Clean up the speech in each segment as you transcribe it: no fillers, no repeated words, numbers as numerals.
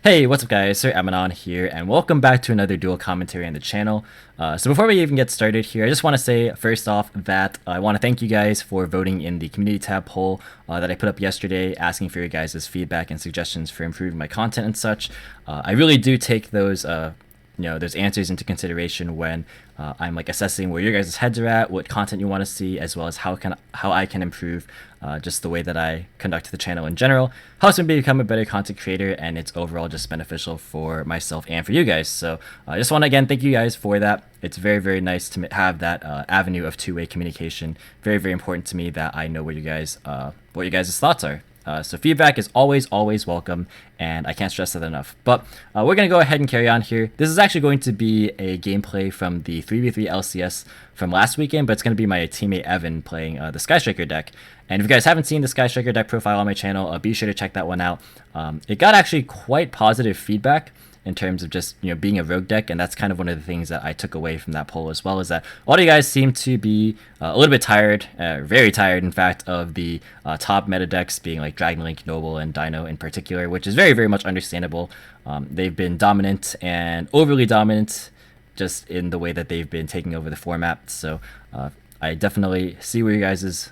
Hey, what's up guys, Sir Emanon here, and welcome back to another dual commentary on the channel. So before we even get started here, I just want to say first off that I want to thank you guys for voting in the community tab poll that I put up yesterday, asking for your guys' feedback and suggestions for improving my content and such. I really do take those those answers into consideration when I'm like assessing where your guys' heads are at, what content you want to see, as well as how I can improve just the way that I conduct the channel in general, helps me become a better content creator, and it's overall just beneficial for myself and for you guys. So I just want to again thank you guys for that. It's very, very nice to have that avenue of two-way communication. Very, very important to me that I know what you guys' thoughts are. So feedback is always welcome, and I can't stress that enough. But we're going to go ahead and carry on here. This is actually going to be a gameplay from the 3v3 LCS from last weekend, but it's going to be my teammate Evan playing the Sky Striker deck. And if you guys haven't seen the Sky Striker deck profile on my channel, be sure to check that one out. It got actually quite positive feedback in terms of just being a rogue deck, and that's kind of one of the things that I took away from that poll, as well as that a lot of you guys seem to be a little bit tired, very tired in fact, of the top meta decks being like Dragon Link, Noble, and Dino in particular, which is very, very much understandable. They've been dominant and overly dominant just in the way that they've been taking over the format, so I definitely see where your guys'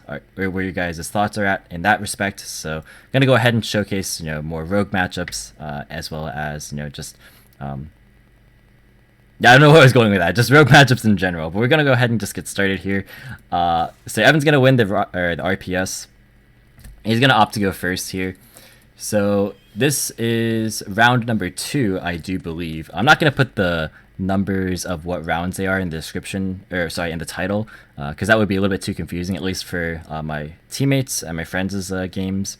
thoughts are at in that respect. So I'm gonna go ahead and showcase more rogue matchups, as well as just yeah, I don't know where I was going with that, just rogue matchups in general. But we're gonna go ahead and just get started here. So Evan's gonna win the RPS. He's gonna opt to go first here. So this is round number 2, I do believe. I'm not gonna put the numbers of what rounds they are in the description, or sorry, in the title, because that would be a little bit too confusing, at least for my teammates and my friends' games.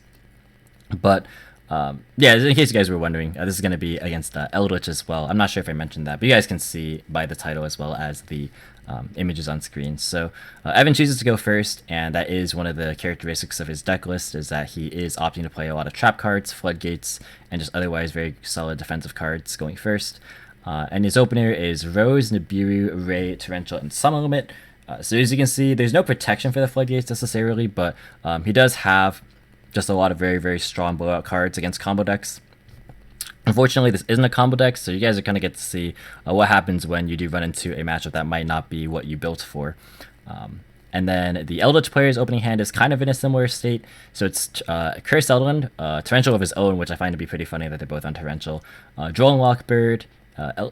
But yeah, in case you guys were wondering, this is going to be against Eldlich as well. I'm not sure if I mentioned that, but you guys can see by the title as well as the images on screen. So Evan chooses to go first, and that is one of the characteristics of his deck list, is that he is opting to play a lot of trap cards, floodgates, and just otherwise very solid defensive cards going first. And his opener is Rose, Nibiru, Ray, Torrential, and Summer Limit. So as you can see, there's no protection for the floodgates necessarily, but he does have just a lot of very, very strong blowout cards against combo decks. Unfortunately, this isn't a combo deck, so you guys are going to get to see what happens when you do run into a matchup that might not be what you built for. And then the Eldlich player's opening hand is kind of in a similar state. So it's Cursed Eldland, Torrential of his own, which I find to be pretty funny that they're both on Torrential, Drolling Lockbird,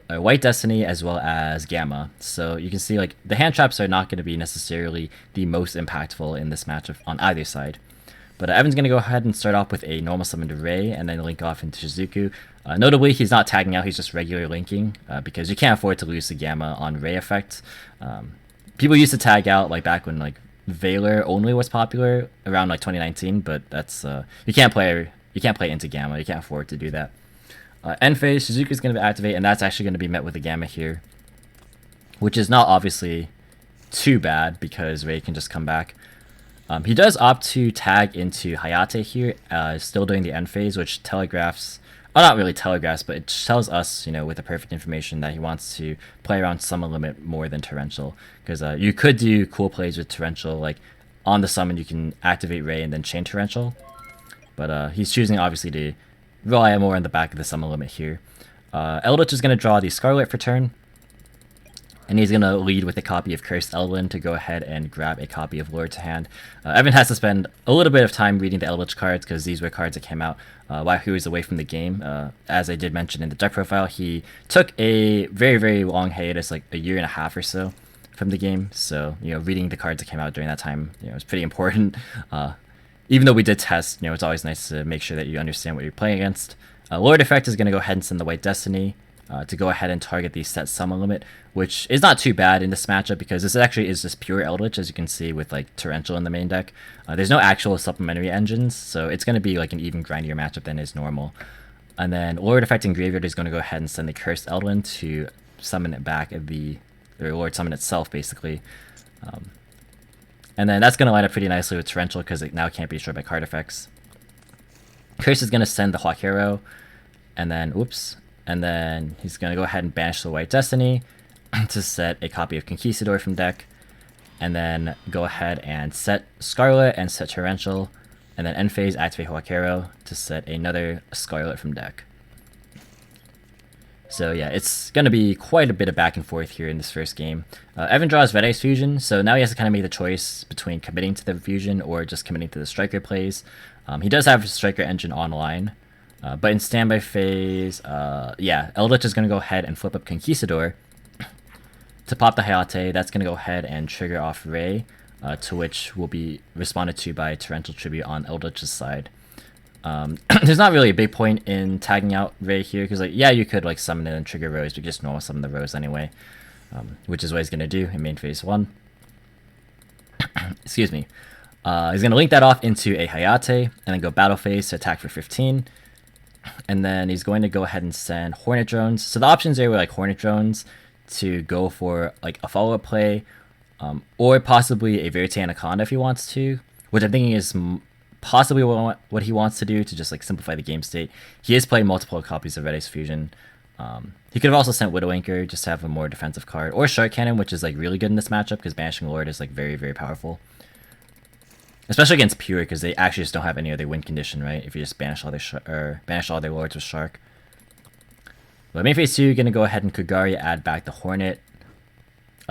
White Destiny, as well as Gamma. So you can see like the hand traps are not going to be necessarily the most impactful in this matchup on either side. But Evan's going to go ahead and start off with a normal summon to Ray, and then link off into Shizuku. Notably, he's not tagging out, he's just regular linking, because you can't afford to lose the Gamma on Ray effect. People used to tag out like back when like Valor only was popular around like 2019, but that's you can't play into Gamma, you can't afford to do that. End phase, Shizuku's going to activate, and that's actually going to be met with a Gamma here, which is not obviously too bad because Ray can just come back. He does opt to tag into Hayate here, still during the end phase, which telegraphs, not really telegraphs, but it tells us, with the perfect information that he wants to play around Summon Limit more than Torrential, because you could do cool plays with Torrential, like on the summon you can activate Ray and then chain Torrential, but he's choosing obviously to rely more on the back of the Summon Limit here. Eldlich is going to draw the Scarlet for turn, and he's going to lead with a copy of Cursed Eldland to go ahead and grab a copy of Lure to hand. Evan has to spend a little bit of time reading the Eldlich cards, because these were cards that came out while he was away from the game. As I did mention in the deck profile, he took a very, very long hiatus, like a year and a half or so from the game. So, reading the cards that came out during that time, was pretty important. Even though we did test, it's always nice to make sure that you understand what you're playing against. Lord Effect is going to go ahead and send the White Destiny to go ahead and target the set Summon Limit, which is not too bad in this matchup because this actually is just pure Eldlich, as you can see with like Torrential in the main deck. There's no actual supplementary engines, so it's going to be like an even grindier matchup than is normal. And then Lord Effect in Graveyard is going to go ahead and send the Cursed Eldland to summon it back at or Lord Summon itself, basically. And then that's going to line up pretty nicely with Torrential because it now can't be destroyed by card effects. Curse is going to send the Hawk Arrow, and then, whoops, and then he's going to go ahead and banish the White Destiny to set a copy of Conquistador from deck, and then go ahead and set Scarlet and set Torrential, and then end phase activate Hawk Arrow to set another Scarlet from deck. So yeah, it's going to be quite a bit of back and forth here in this first game. Evan draws Red Ice Fusion, so now he has to kind of make the choice between committing to the Fusion or just committing to the Striker plays. He does have Striker Engine online, but in standby phase, yeah, Eldlich is going to go ahead and flip up Conquistador to pop the Hayate. That's going to go ahead and trigger off Ray, to which will be responded to by Torrential Tribute on Eldlich's side. There's not really a big point in tagging out Ray here, because like, yeah, you could like summon it and trigger Rose, but just normal summon the Rose anyway, which is what he's gonna do in main phase 1. Excuse me. He's gonna link that off into a Hayate and then go battle phase to attack for 15, and then he's going to go ahead and send Hornet Drones. So the options there were like Hornet Drones to go for like a follow-up play, or possibly a Verite Anaconda if he wants to, which I'm thinking is possibly what he wants to do to just like simplify the game state. He is playing multiple copies of Red Ice Fusion. He could have also sent Widow Anchor just to have a more defensive card, or Shark Cannon, which is like really good in this matchup because Banishing Lord is like very, very powerful, especially against Pure, because they actually just don't have any other win condition, right? If you just banish all their lords with Shark. But main phase 2, gonna go ahead and Kagari add back the Hornet.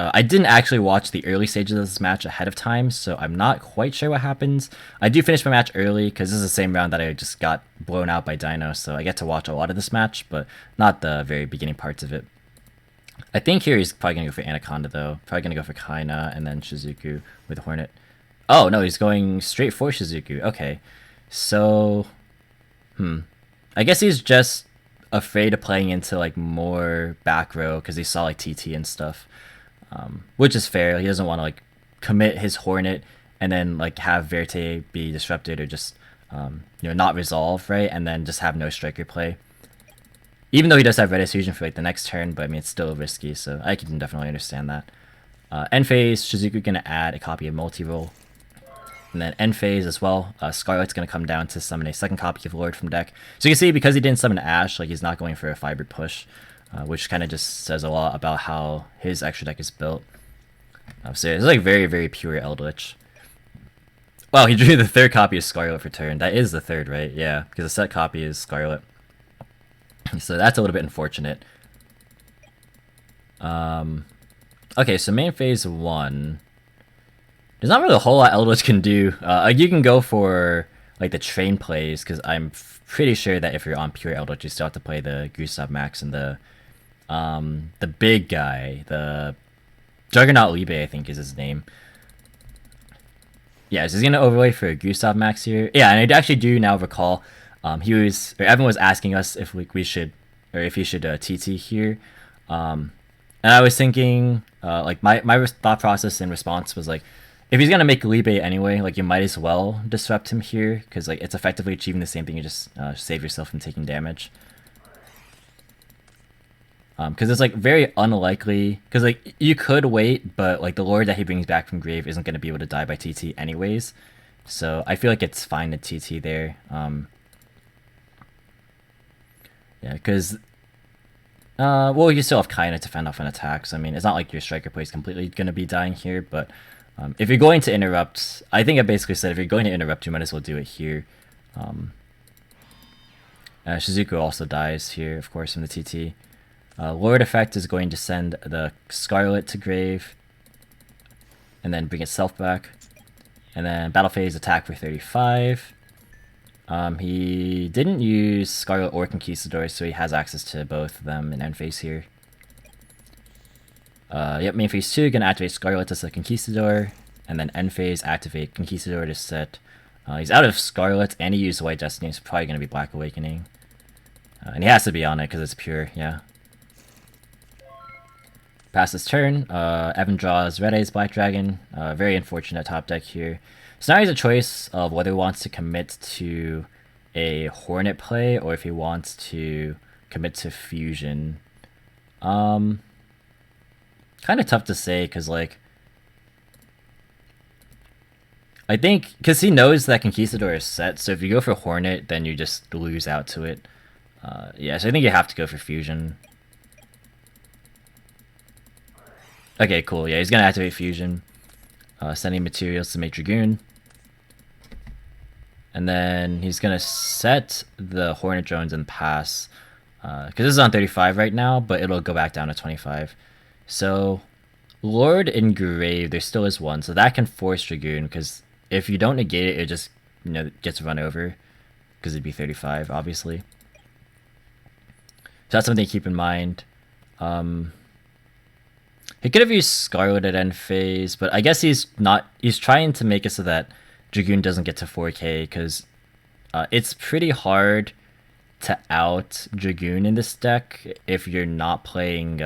I didn't actually watch the early stages of this match ahead of time, so I'm not quite sure what happens. I do finish my match early, because this is the same round that I just got blown out by Dino, so I get to watch a lot of this match, but not the very beginning parts of it. I think here he's probably going to go for Anaconda, though. Probably going to go for Kaina, and then Shizuku with the Hornet. Oh, no, he's going straight for Shizuku. Okay, so... I guess he's just afraid of playing into, like, more back row, because he saw, like, TT and stuff. Which is fair. He doesn't want to like commit his Hornet and then like have Verite be disrupted or just not resolve, right? And then just have no Striker play. Even though he does have Red Ice Fusion for like the next turn, but I mean it's still risky, so I can definitely understand that. End phase, Shizuku gonna add a copy of Multi-Roll. And then end phase as well, Scarlet's gonna come down to summon a second copy of Lord from deck. So you can see because he didn't summon Ash, like he's not going for a Fiber push. Which kind of just says a lot about how his extra deck is built. So it's like very, very pure Eldlich. Wow, he drew the third copy of Scarlet for turn. That is the third, right? Yeah, because the set copy is Scarlet. So that's a little bit unfortunate. Okay, so main phase 1. There's not really a whole lot Eldlich can do. You can go for like the train plays, because I'm pretty sure that if you're on pure Eldlich, you still have to play the Gustav Max and the big guy, the Juggernaut Libe, I think is his name. Yeah, so he's gonna overlay for Gustav Max here. Yeah, and I actually do now recall, Evan was asking us if we should, or if he should TT here, and I was thinking, like my thought process in response was like, if he's gonna make Libe anyway, like you might as well disrupt him here, because like it's effectively achieving the same thing. You just save yourself from taking damage. Because it's like very unlikely, because like you could wait, but like the Lord that he brings back from grave isn't going to be able to die by TT anyways, so I feel like it's fine to TT there. Yeah, because well, you still have Kaina to fend off an attack, so I mean it's not like your Striker play is completely going to be dying here, but if you're going to interrupt, I think I basically said if you're going to interrupt, you might as well do it here. Shizuku also dies here, of course, from the TT. Lord effect is going to send the Scarlet to grave, and then bring itself back. And then battle phase attack for 35. He didn't use Scarlet or Conquistador, so he has access to both of them in end phase here. Yep, main phase 2, gonna activate Scarlet to set Conquistador, and then end phase activate Conquistador to set. He's out of Scarlet, and he used White Destiny, so probably gonna be Black Awakening. And he has to be on it because it's pure, yeah. Pass his turn, Evan draws Red Eyes Black Dragon, very unfortunate top deck here. So now he has a choice of whether he wants to commit to a Hornet play or if he wants to commit to Fusion. Kind of tough to say, because like, I think, because he knows that Conquistador is set, so if you go for Hornet, then you just lose out to it. Yeah, so I think you have to go for Fusion. Okay, cool. Yeah, he's gonna activate Fusion, sending materials to make Dragoon. And then he's gonna set the Hornet Drones and pass. because this is on 35 right now, but it'll go back down to 25. So Lord Engrave, there still is one, so that can force Dragoon, because if you don't negate it, it just, you know, gets run over, because it'd be 35, obviously. So that's something to keep in mind. He could have used Scarlet at end phase, but I guess he's trying to make it so that Dragoon doesn't get to 4k, because it's pretty hard to out Dragoon in this deck if you're not playing,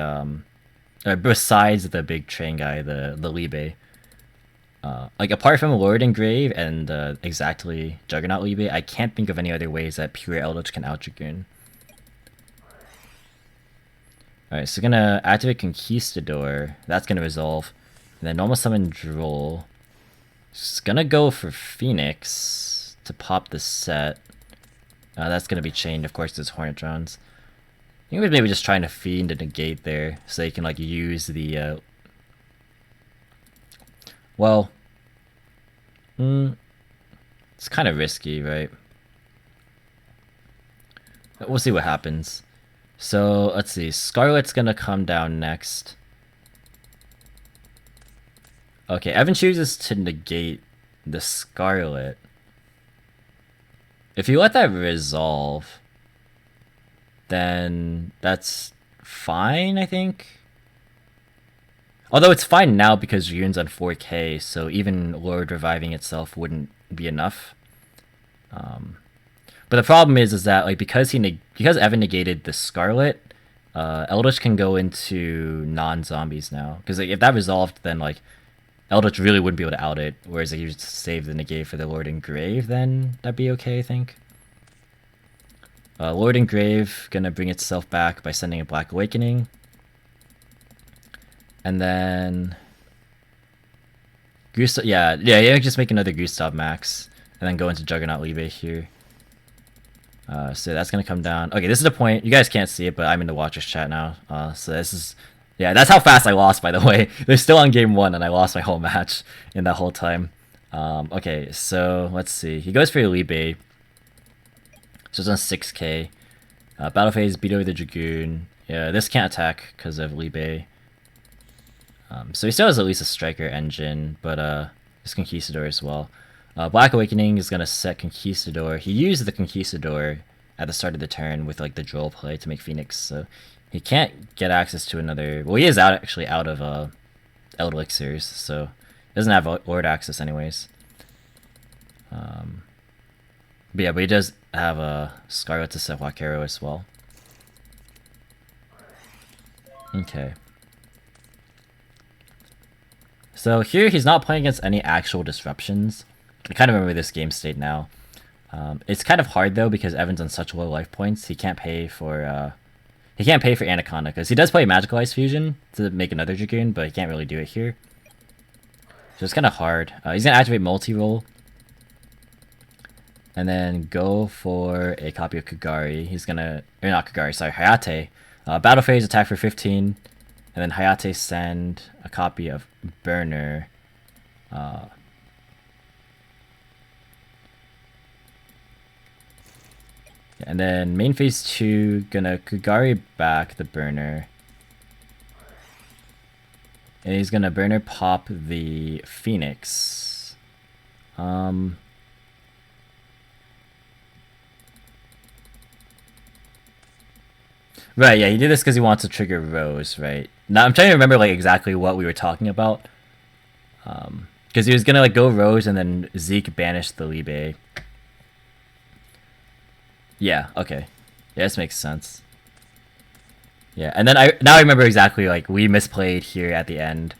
besides the big train guy, the Libe. Like, apart from Lord Engrave and exactly Juggernaut Libe, I can't think of any other ways that pure Eldlich can out Dragoon. Alright, so gonna activate Conquistador. That's gonna resolve. And then normal summon Droll. Just gonna go for Phoenix to pop the set. That's gonna be chained, of course, to his Hornetrons. I think he was maybe just trying to fiend a negate there, so he can like use the well, it's kind of risky, right? We'll see what happens. So let's see, Scarlet's gonna come down next. Okay, Evan chooses to negate the Scarlet. If you let that resolve, then that's fine, I think. Although it's fine now because Dragoon's on 4k, so even Lord reviving itself wouldn't be enough. But the problem is that like because Evan negated the Scarlet, Eldlich can go into non-zombies now. Because like, if that resolved, then like Eldlich really wouldn't be able to out it. Whereas if you just save the negate for the Lord Engrave, then that'd be okay, I think. Lord Engrave gonna bring itself back by sending a Black Awakening. And then Gustav, yeah, just make another Gustav Max, and then go into Juggernaut Libe here. So that's gonna come down. Okay, this is the point. You guys can't see it, but I'm in the watchers chat now. So this is, yeah, that's how fast I lost, by the way. They're still on game 1, and I lost my whole match in that whole time. Okay, so let's see. He goes for Libe. So it's on 6k. Battle phase, beat over the Dragoon. Yeah, this can't attack because of Libe. So he still has at least a Striker engine, but his Conquistador as well. Black Awakening is going to set Conquistador. He used the Conquistador at the start of the turn with like the Droll play to make Phoenix, so he can't get access to another... Well, he is actually out of Eldlixirs, so he doesn't have Lord access anyways. But yeah, but he does have a Scarlet to set Wakero as well. Okay. So here he's not playing against any actual disruptions. I kind of remember this game state now. It's kind of hard though because Evan's on such low life points. He can't pay for Anaconda because he does play Magical Ice Fusion to make another Dragoon, but he can't really do it here. So it's kind of hard. He's gonna activate multi-roll, and then go for a copy of Kagari. He's gonna, or not Kagari, sorry, Hayate. Battle phase, attack for 15, and then Hayate send a copy of Burner. And then main phase 2, gonna Kagari back the Burner. And he's gonna Burner pop the Phoenix. Right, yeah, he did this because he wants to trigger Rose, right? Now I'm trying to remember like exactly what we were talking about. Because he was gonna like go Rose and then Zeke banish the Libe. Yeah, okay. Yeah, this makes sense. Yeah, and then now I remember exactly, like, we misplayed here at the end.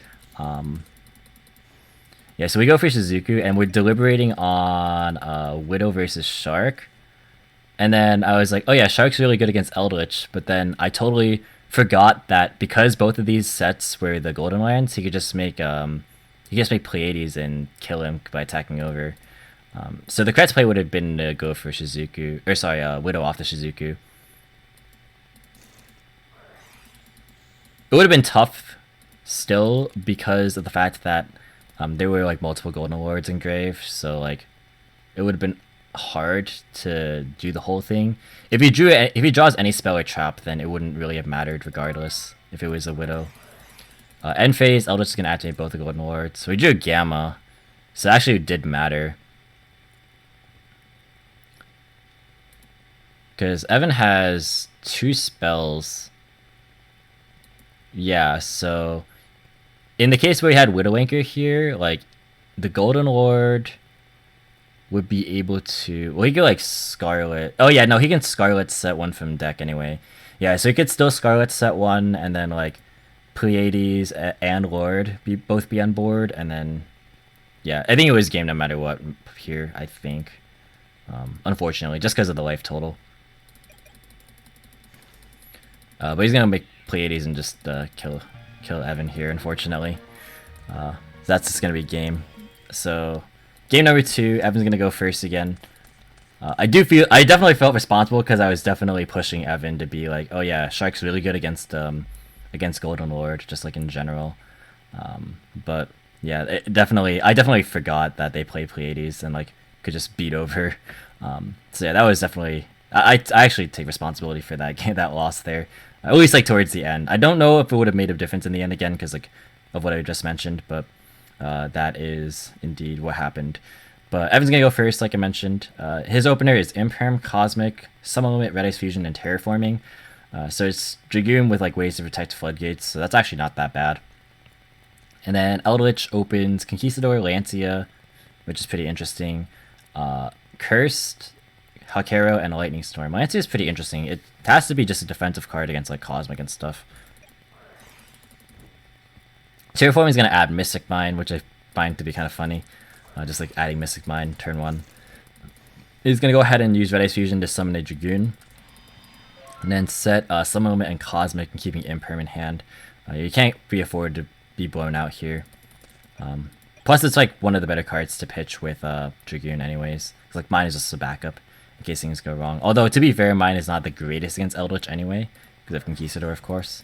Yeah, so we go for Shizuku, and we're deliberating on Widow versus Shark. And then I was like, oh yeah, Shark's really good against Eldlich, but then I totally forgot that because both of these sets were the Golden Lands, he could just make Pleiades and kill him by attacking over. So the correct play would have been to go for Shizuku, or sorry, Widow off the Shizuku. It would have been tough still because of the fact that there were like multiple Golden Lords in Grave, so like it would have been hard to do the whole thing. If he draws any spell or trap, then it wouldn't really have mattered regardless if it was a Widow. End phase, Eldlich is gonna activate both the Golden Lords. So we drew a Gamma, so it actually did matter. Because Evan has 2 spells. Yeah, so in the case where we had Widow Anchor here, like the Golden Lord would be able to. Well, he could like Scarlet. Oh yeah, no, he can Scarlet set 1 from deck anyway. Yeah, so he could still Scarlet set 1, and then like Pleiades and Lord both be on board, and then yeah, I think it was game no matter what here. I think, unfortunately, just because of the life total. But he's gonna make Pleiades and just kill Evan here, unfortunately. That's just gonna be game. So game number 2, Evan's gonna go first again. I definitely felt responsible because I was definitely pushing Evan to be like, oh yeah, Shark's really good against Golden Lord, just like in general. But yeah, I definitely forgot that they play Pleiades and like could just beat over. So yeah, that was definitely. I actually take responsibility for that game, that loss there. At least like towards the end. I don't know if it would have made a difference in the end again because like of what I just mentioned, but that is indeed what happened. But Evan's gonna go first, like I mentioned. His opener is Imperm, Cosmic, Summon Limit, Red Ice Fusion, and Terraforming. So it's Dragoon with like ways to protect Floodgates, so that's actually not that bad. And then Eldlich opens Conquistador, Lancia, which is pretty interesting. Cursed, Hakero, and a Lightning Storm. Lancia is pretty interesting. It has to be just a defensive card against like Cosmic and stuff. Terraforming is going to add Mystic Mine, which I find to be kind of funny. Just like adding Mystic Mine turn 1. He's going to go ahead and use Red Ice Fusion to summon a Dragoon. And then set Summon Limit and Cosmic and keeping Imperm in hand. You can't be afford to be blown out here. Plus it's like one of the better cards to pitch with Dragoon anyways. Like mine is just a backup in case things go wrong. Although to be fair, mine is not the greatest against Eldlich anyway, because of Conquistador of course.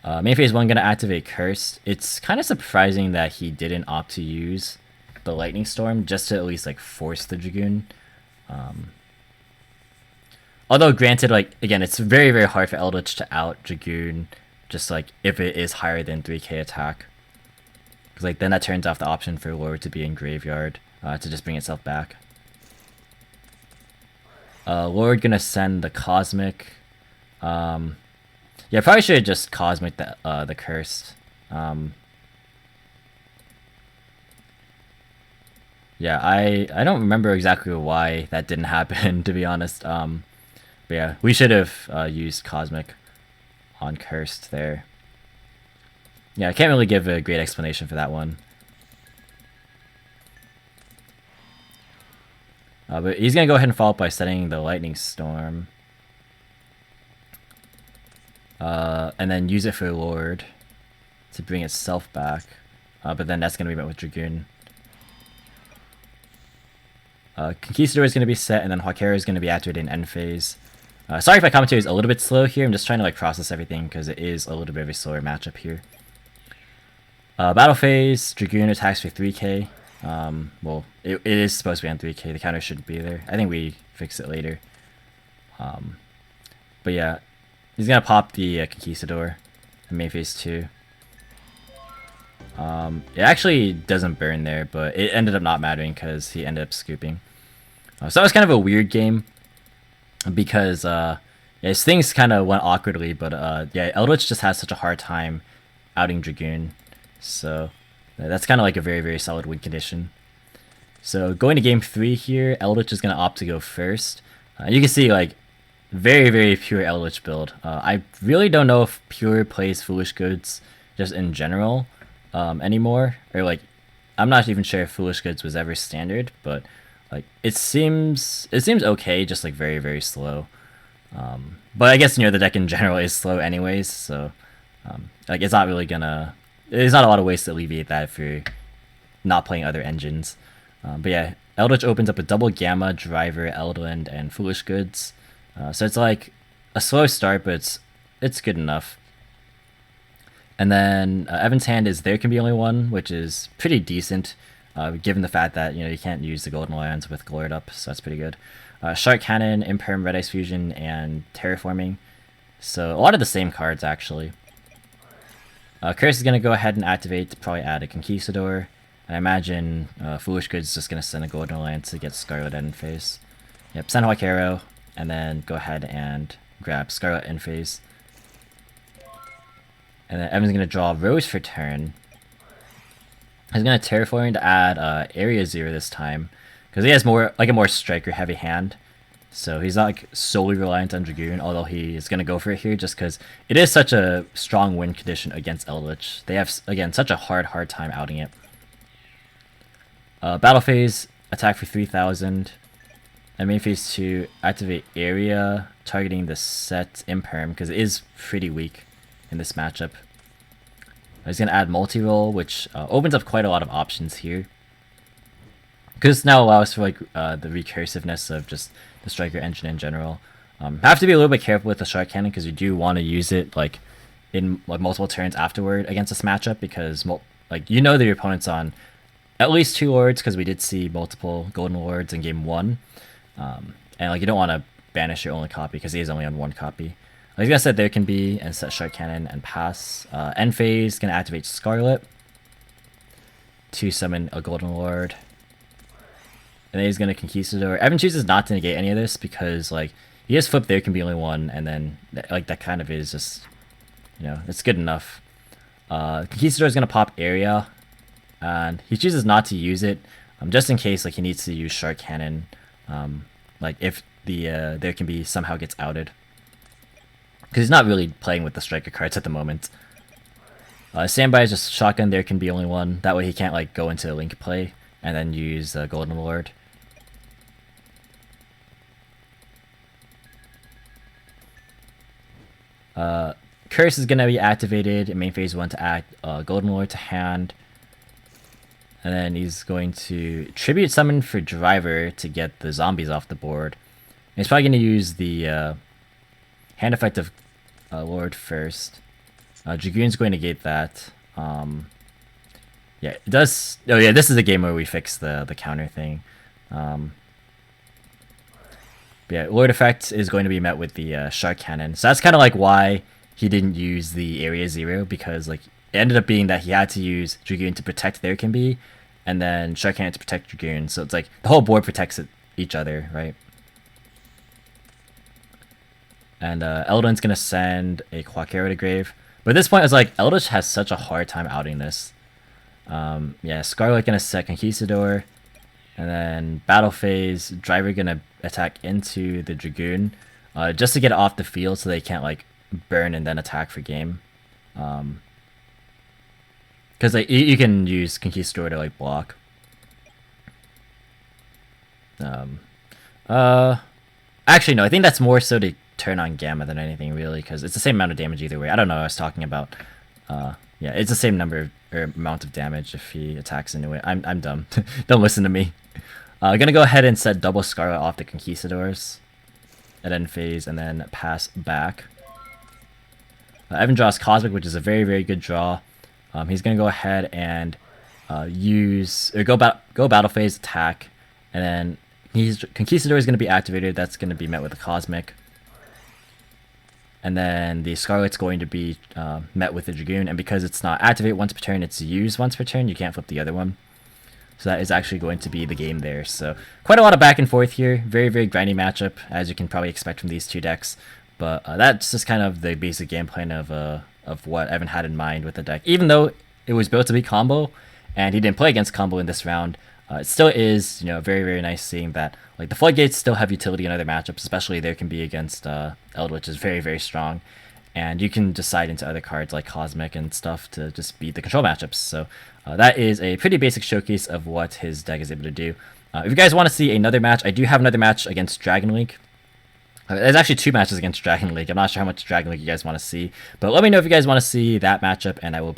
Main phase 1 gonna activate Cursed. It's kind of surprising that he didn't opt to use the Lightning Storm just to at least like force the Dragoon. Although granted, like again, it's very very hard for Eldlich to out Dragoon, just like if it is higher than 3k attack. Because like then that turns off the option for Lord to be in Graveyard to just bring itself back. Lord gonna send the Cosmic. Yeah, probably should have just Cosmic the Cursed. Yeah, I don't remember exactly why that didn't happen, to be honest. But yeah, we should have used Cosmic on Cursed there. Yeah, I can't really give a great explanation for that one. But he's going to go ahead and follow up by setting the Lightning Storm. And then use it for Lord to bring itself back. But then that's going to be met with Dragoon. Conquistador is going to be set, and then Hakero is going to be activated in end phase. Sorry if my commentary is a little bit slow here. I'm just trying to like process everything because it is a little bit of a slower matchup here. Battle phase, Dragoon attacks for 3k. Well, it is supposed to be on 3k. The counter shouldn't be there. I think we fix it later. But yeah, he's going to pop the Conquistador in main phase 2. It actually doesn't burn there, but it ended up not mattering because he ended up scooping. So that was kind of a weird game because yeah, things kind of went awkwardly, but yeah, Eldlich just has such a hard time outing Dragoon. So that's kind of like a very, very solid win condition. So going to game 3 here, Eldlich is going to opt to go first. You can see like very, very pure Eldlich build. I really don't know if pure plays Foolish Goods just in general anymore, or like I'm not even sure if Foolish Goods was ever standard, but like it seems okay, just like very, very slow. But I guess the deck in general is slow anyways, so like it's not really gonna. There's not a lot of ways to alleviate that if you're not playing other engines. But yeah, Eldlich opens up a double Gamma, Driver, Eldland, and Foolish Goods. So it's like a slow start, but it's good enough. And then Evan's hand is There Can Be Only One, which is pretty decent. given the fact that you can't use the golden lands with Glord up, so that's pretty good. Shark Cannon, Imperm, Red Ice Fusion, and Terraforming. So a lot of the same cards actually. Curse is gonna go ahead and activate to probably add a Conquistador. I imagine Foolish Goods is just gonna send a golden land to get Scarlet End Phase. Yep, send Hawk Arrow, and then go ahead and grab Scarlet End Phase. And then Evan's gonna draw Rose for turn. He's gonna Terraforming to add Area 0 this time, because he has more like a more striker heavy hand. So he's not like solely reliant on Dragoon, although he is gonna go for it here just because it is such a strong win condition against Eldlich. They have again such a hard time outing it. Battle phase, attack for 3,000. And main phase 2, activate Area, targeting the set Imperm, because it is pretty weak in this matchup. He's going to add multi-roll, which opens up quite a lot of options here. Because this now allows for like the recursiveness of just the Striker engine in general. Have to be a little bit careful with the Shark Cannon, because you do want to use it like in like multiple turns afterward against this matchup, because that your opponent's on at least 2 Lords, because we did see multiple Golden Lords in game 1. And like you don't want to banish your only copy, because he is only on 1 copy. Like I said, there can be and set Shark Cannon and pass. End phase gonna activate Scarlet to summon a Golden Lord. And then he's gonna Conquistador. Evan chooses not to negate any of this because like he has flipped there can be only 1, and then like that kind of is just it's good enough. Conquistador is gonna pop Area, and he chooses not to use it just in case like he needs to use Shark Cannon. Like if the there can be somehow gets outed, because he's not really playing with the striker cards at the moment. Standby is just shotgun. There can be only 1. That way he can't like go into link play and then use Golden Lord. Curse is gonna be activated in main phase 1 to add Golden Lord to hand. And then he's going to Tribute Summon for Driver to get the zombies off the board. And he's probably going to use the hand effect of Lord first. Dragoon's going to negate that. Yeah, it does. Oh yeah, this is a game where we fix the counter thing. Yeah, Lord effect is going to be met with the Shark Cannon. So that's kind of like why he didn't use the Area 0, because like it ended up being that he had to use Dragoon to protect There Can Be, and then Shark Cannon to protect Dragoon. So it's like the whole board protects each other, right? And Eldon's gonna send a Quackero to grave. But at this point, it's like Eldlich has such a hard time outing this. Yeah, Scarlet gonna set Conquistador, and then battle phase, Driver gonna attack into the Dragoon, just to get it off the field so they can't like burn and then attack for game. Because like you can use Conquistador to like block. Actually no, I think that's more so to turn on Gamma than anything really, because it's the same amount of damage either way. I don't know what I was talking about. Yeah, it's the same number or amount of damage if he attacks into it. I'm dumb. Don't listen to me. Gonna go ahead and set double Scarlet off the Conquistadors at end phase and then pass back. Evan draws Cosmic, which is a very good draw. He's gonna go ahead and go battle phase attack, and then Conquistador is gonna be activated. That's gonna be met with a Cosmic, and then the Scarlet's going to be met with the Dragoon. And because it's not activate once per turn, it's use once per turn. You can't flip the other one. So that is actually going to be the game there. So quite a lot of back and forth here. Very grindy matchup, as you can probably expect from these two decks. But that's just kind of the basic game plan of what Evan had in mind with the deck. Even though it was built to be combo, and he didn't play against combo in this round, it still is, very nice seeing that like the floodgates still have utility in other matchups, especially There Can Be against Eldlich, which is very strong, and you can decide into other cards like Cosmic and stuff to just beat the control matchups. So that is a pretty basic showcase of what his deck is able to do. If you guys want to see another match, I do have another match against Dragon Link. There's actually 2 matches against Dragon Link. I'm not sure how much Dragon Link you guys want to see, but let me know if you guys want to see that matchup, and I will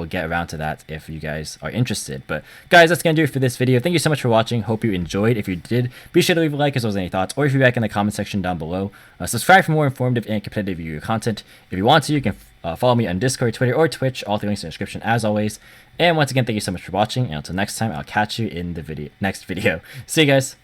get around to that if you guys are interested. But guys, that's gonna do it for this video. Thank you so much for watching. Hope you enjoyed. If you did, be sure to leave a like as well as any thoughts or feedback in the comment section down below. Subscribe for more informative and competitive Yu-Gi-Oh content. If you want to, you can Follow me on Discord, Twitter, or Twitch. All the links in the description as always. And once again, thank you so much for watching. And until next time, I'll catch you in the next video. See you guys.